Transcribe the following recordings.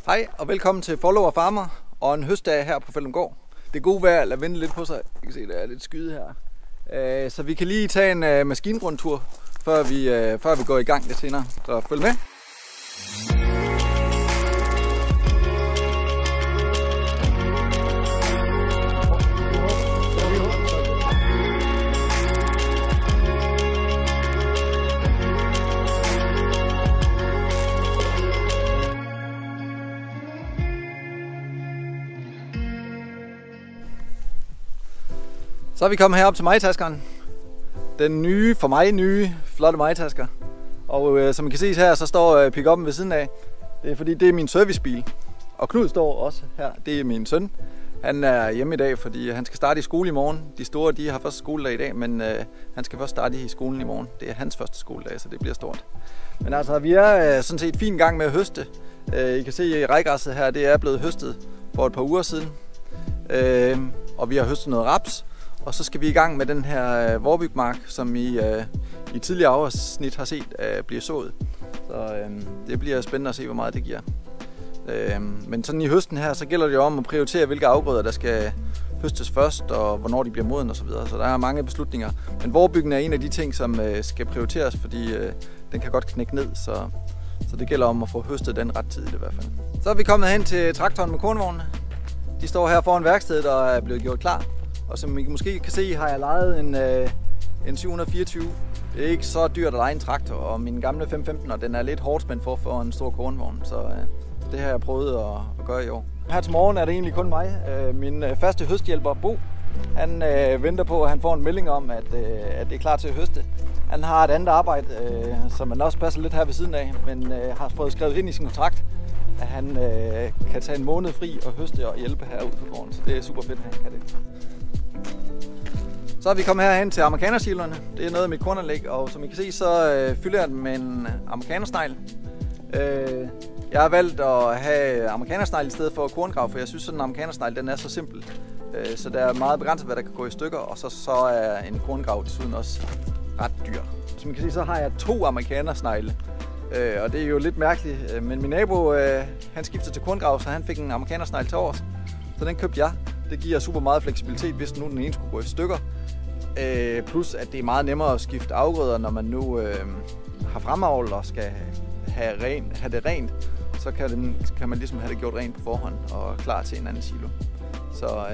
Hej og velkommen til Follower Farmer og en høstdag her på Fældumgård. Det gode vejr lader vente lidt på sig. I kan se, der er lidt skyde her. Så vi kan lige tage en maskinrundtur, før vi går i gang lidt senere. Så følg med. Så er vi kommet herop til majtaskeren. Den nye, for mig nye, flotte majtasker. Og som I kan se her, så står pick-up'en ved siden af. Det er fordi, det er min servicebil. Og Knud står også her. Det er min søn. Han er hjemme i dag, fordi han skal starte i skole i morgen. De store, de har første skoledag i dag, men han skal først starte i skolen i morgen. Det er hans første skoledag, så det bliver stort. Men altså, vi er sådan set fint i gang med at høste. I kan se, at rejgræsset her, det er blevet høstet for et par uger siden. Og vi har høstet noget raps. Og så skal vi i gang med den her vorbygmark, som I tidligere afsnit har set bliver sået. Så det bliver spændende at se, hvor meget det giver. Men sådan i høsten her, så gælder det jo om at prioritere, hvilke afgrøder der skal høstes først, og hvornår de bliver moden osv. Så der er mange beslutninger. Men vorbyggen er en af de ting, som skal prioriteres, fordi den kan godt knække ned. Så det gælder om at få høstet den ret tidligt i hvert fald. Så er vi kommet hen til traktoren med kornvognene. De står her foran værkstedet og er blevet gjort klar. Og som I måske kan se, har jeg lejet en 724. Det er ikke så dyrt at leje en traktor, og min gamle 515, og den er lidt hårdt spændt for en stor kornvogn, så det har jeg prøvet at gøre i år. Her til morgen er det egentlig kun mig. Min faste høsthjælper, Bo, han venter på, at han får en melding om, at det er klar til at høste. Han har et andet arbejde, som man også passer lidt her ved siden af, men har fået skrevet ind i sin kontrakt, at han kan tage en måned fri og høste og hjælpe herude på gården, så det er super fedt, at han kan det. Så er vi kommet herhen til amerikanersilerne. Det er noget af mit kornanlæg, og som I kan se, så fylder jeg den med en amerikanersnegl. Jeg har valgt at have amerikanersnegl i stedet for korngrav, for jeg synes, at en amerikanersnegl den er så simpel. Så der er meget begrænset, hvad der kan gå i stykker, og så er en korngrav desuden også ret dyr. Som I kan se, så har jeg 2 amerikanersnegle, og det er jo lidt mærkeligt. Men min nabo, han skiftede til korngrav, så han fik en amerikanersnegl til års. Så den købte jeg. Det giver super meget fleksibilitet, hvis nu den ene skulle gå i stykker. Plus at det er meget nemmere at skifte afgrøder, når man nu har fremavl og skal have det rent. Så kan man ligesom have det gjort rent på forhånd og klar til en anden silo. Så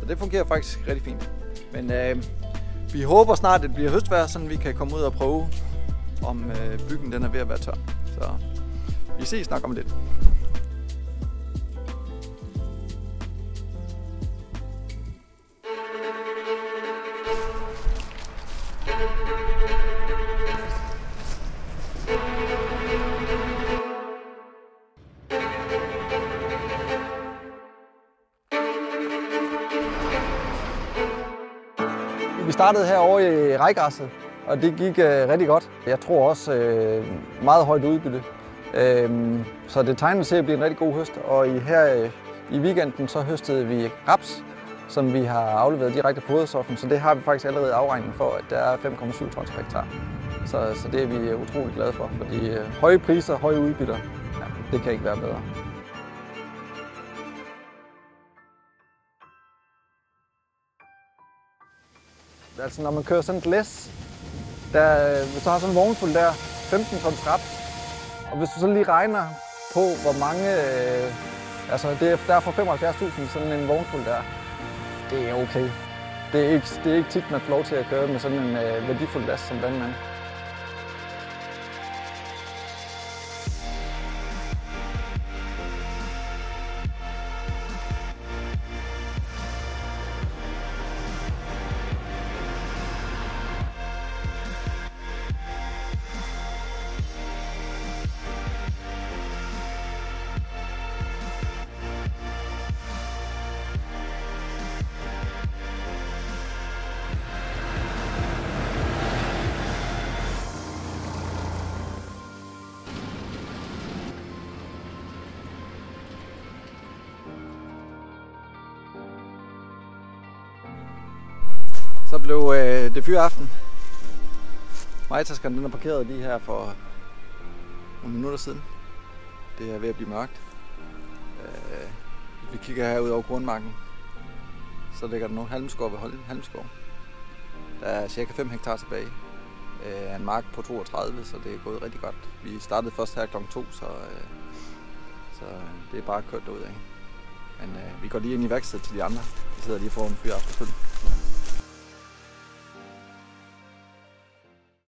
det fungerer faktisk rigtig fint. Men vi håber snart, at det bliver høstvejr, så vi kan komme ud og prøve, om byggen den er ved at være tør. Så vi ses nok om lidt. Vi startede herovre i rejgræsset, og det gik rigtig godt. Jeg tror også meget højt udbytte. Så det tegner til at blive en rigtig god høst. Og her i weekenden så høstede vi raps, som vi har afleveret direkte på foderstoffen. Så det har vi faktisk allerede afregnet for, at der er 5,7 tons per hektar. Så det er vi utrolig glade for, fordi høje priser, høje udbytter, ja, det kan ikke være bedre. Altså når man kører sådan et læs, hvis du har sådan en vognfuld der, 15 tons raps, og hvis du så lige regner på, hvor mange, altså det er derfor 75.000 sådan en vognfuld der, det er okay. Det er ikke tit, man får lov til at køre med sådan en værdifuld last som vandmand. Så blev det fyraften. Majtaskeren den er parkeret lige her for nogle minutter siden. Det er ved at blive mørkt. Vi kigger herud over Kornmarken. Så ligger der nu halmskov ved Halmskov. Der er cirka 5 hektar tilbage. En mark på 32, så det er gået rigtig godt. Vi startede først her kl. 2, så det er bare kørt derudad. Men vi går lige ind i værkstedet til de andre. De sidder lige foran fyr aften.